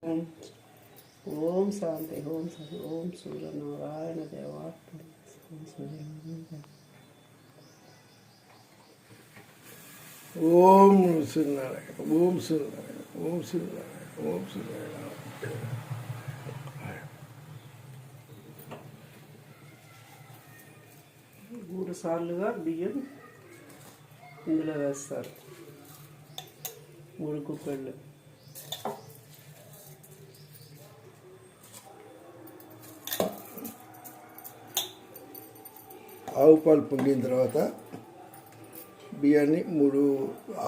ఓం ఓం శాంతి ఓం శాంతి ఓం సూర్యనారాయణ దేవాత్మ ఓం సూర్యనారాయణ ఓం సూర్యనారాయణ ఓం సూర్యనారాయణ ఓం సూర్యనారాయణ. 3 సార్లుగా బియ్యం ఇందులో వేస్తారు. 3 గుప్పెళ్ళు. ఆవు పాలు పొంగిన తర్వాత బియ్యాన్ని 3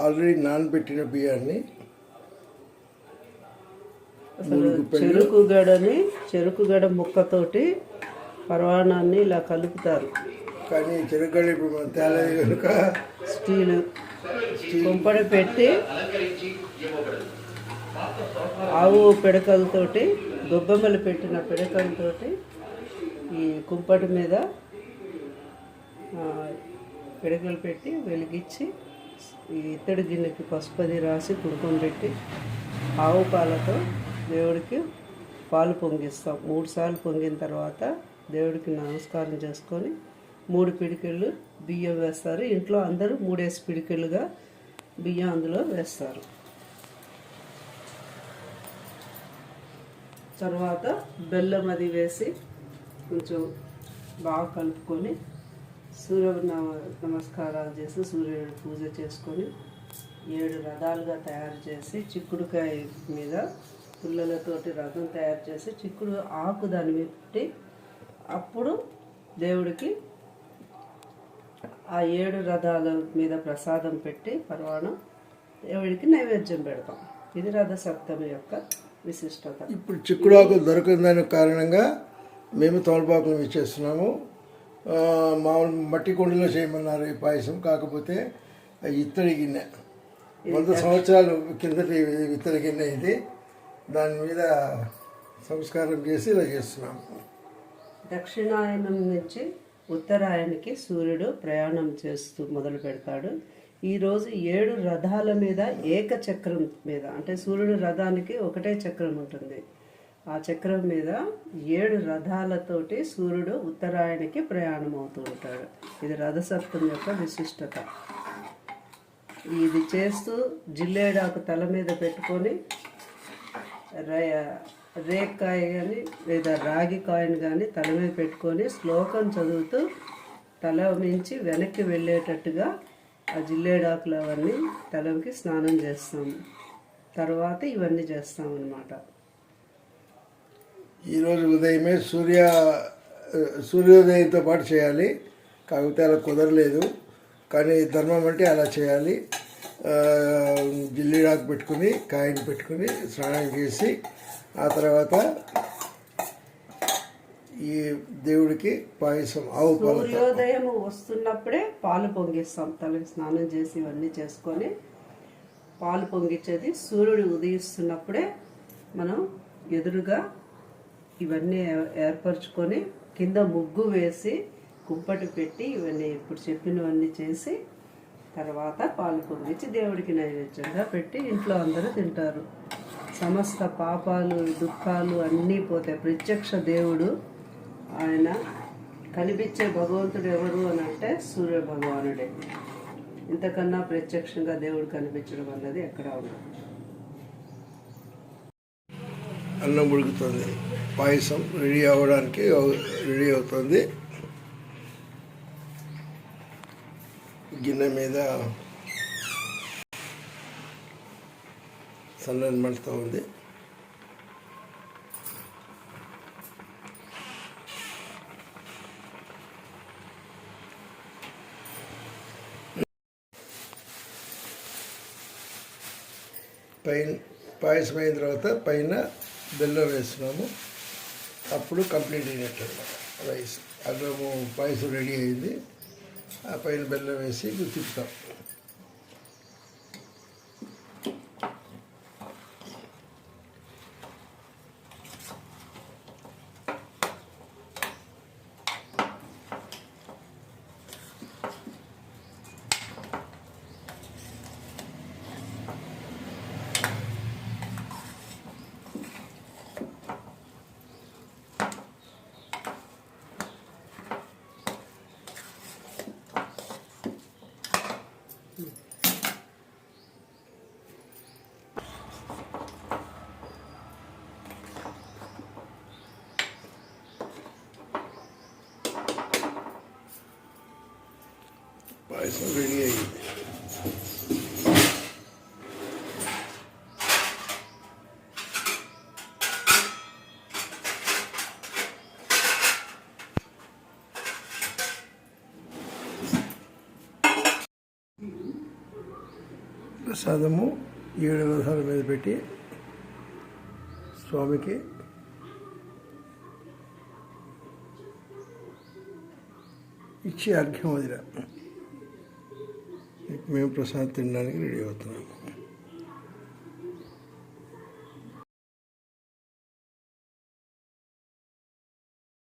ఆల్రెడీ నానబెట్టిన బియ్యాన్ని చెరుకుగడ ముక్కతోటి పరవాణాన్ని ఇలా కలుపుతారు. కానీ చెరుకుగడ ఇప్పుడు మనం తేలేదు కనుక స్టీలు కుంపడి పెట్టి ఆవు పిడకలతోటి గొబ్బెమ్మలు పెట్టిన పిడకలతోటి ఈ కుంపటి మీద పిడకలు పెట్టి వెలిగించి ఈ ఇత్తడి గిన్నెకి పసుపది రాసి కుంకుమ పెట్టి ఆవు పాలతో దేవుడికి పాలు పొంగిస్తాం. 3 సార్లు పొంగిన తర్వాత దేవుడికి నమస్కారం చేసుకొని 3 పిడికెళ్ళు బియ్యం వేస్తారు. ఇంట్లో అందరూ 3 పిడికెళ్ళుగా బియ్యం అందులో వేస్తారు. తర్వాత బెల్లం అది వేసి కొంచెం బాగా కలుపుకొని సూర్య నమస్కారాలు చేసి సూర్యుడు పూజ చేసుకొని 7 రథాలుగా తయారు చేసి చిక్కుడుకాయ మీద పుల్లలతోటి రథం తయారు చేసి చిక్కుడు ఆకు దాని మీద పెట్టి అప్పుడు దేవుడికి ఆ 7 రథాల మీద ప్రసాదం పెట్టి పరవాణం దేవుడికి నైవేద్యం పెడతాం. ఇది రథ సప్తమి యొక్క విశిష్టత. ఇప్పుడు చిక్కుడాకు దొరకదని కారణంగా మేము తమలపాకులు ఇచ్చేస్తున్నాము. మామూలు మట్టి కొండలో చేయమన్నారు ఈ పాయసం. కాకపోతే ఇత్తడి గిన్నె 100 సంవత్సరాలు కిందటి ఇత్తడి గిన్నె ఇది. దాని మీద సంస్కారం చేసి ఇలా చేస్తున్నాము. దక్షిణాయనం నుంచి ఉత్తరాయణకి సూర్యుడు ప్రయాణం చేస్తూ మొదలు పెడతాడు. ఈరోజు 7 రథాల మీద ఏకచక్రం మీద, అంటే సూర్యుడు రథానికి ఒకటే చక్రం ఉంటుంది. ఆ చక్రం మీద 7 రథాలతోటి సూర్యుడు ఉత్తరాయణకి ప్రయాణం అవుతూ ఉంటాడు. ఇది రథసప్తమి యొక్క విశిష్టత. ఇది చేస్తూ జిల్లేడాకు తల మీద పెట్టుకొని రేక్కాయ కానీ లేదా రాగి కాయను కానీ తల మీద పెట్టుకొని శ్లోకం చదువుతూ తల మించి వెనక్కి వెళ్ళేటట్టుగా ఆ జిల్లేడాకులు అవన్నీ తలకి స్నానం చేస్తాము. తర్వాత ఇవన్నీ చేస్తామన్నమాట. ఈరోజు ఉదయమే సూర్యోదయంతో పాటు చేయాలి. కాకపోతే అలా కుదరలేదు. కానీ ధర్మం అంటే అలా చేయాలి. జిల్లీడాకు పెట్టుకుని కాయని పెట్టుకుని స్నానం చేసి ఆ తర్వాత ఈ దేవుడికి పాయసం ఆవు పాలు. సూర్యోదయం వస్తున్నప్పుడే పాలు పొంగిస్తాం. తలకి స్నానం చేసి ఇవన్నీ చేసుకొని పాలు పొంగించేది సూర్యుడు ఉదయిస్తున్నప్పుడే మనం ఎదురుగా ఇవన్నీ ఏర్పరచుకొని కింద ముగ్గు వేసి కుంపటి పెట్టి ఇవన్నీ ఇప్పుడు చెప్పినవన్నీ చేసి తర్వాత పాలు పొంగించి దేవుడికి నైవేద్యంగా పెట్టి ఇంట్లో అందరూ తింటారు. సమస్త పాపాలు దుఃఖాలు అన్నీ పోతాయి. ప్రత్యక్ష దేవుడు ఆయన కనిపించే భగవంతుడు ఎవరు అని అంటే సూర్య భగవానుడే. ఇంతకన్నా ప్రత్యక్షంగా దేవుడు కనిపించడం అన్నది ఎక్కడ ఉండదు. అన్నం ఉడుకుతుంది. పాయసం రెడీ అవ్వడానికి రెడీ అవుతుంది. గిన్నె మీద సన్నని మంటతో ఉంది. పాయసం అయిన తర్వాత పైన బెల్లం వేస్తున్నాము. అప్పుడు కంప్లీట్ అయినట్టు రైస్. అన్నము పాయసం రెడీ అయింది. ఆ పైన బెల్లం వేసి తిప్పుతాం. పాయసం రెడీ అయ్యింది. ప్రసాదము 7 రథాల మీద పెట్టి స్వామికి ఇచ్చి అర్ఘ్యం వదిలా మేము ప్రసాదం తినడానికి రెడీ అవుతున్నాము.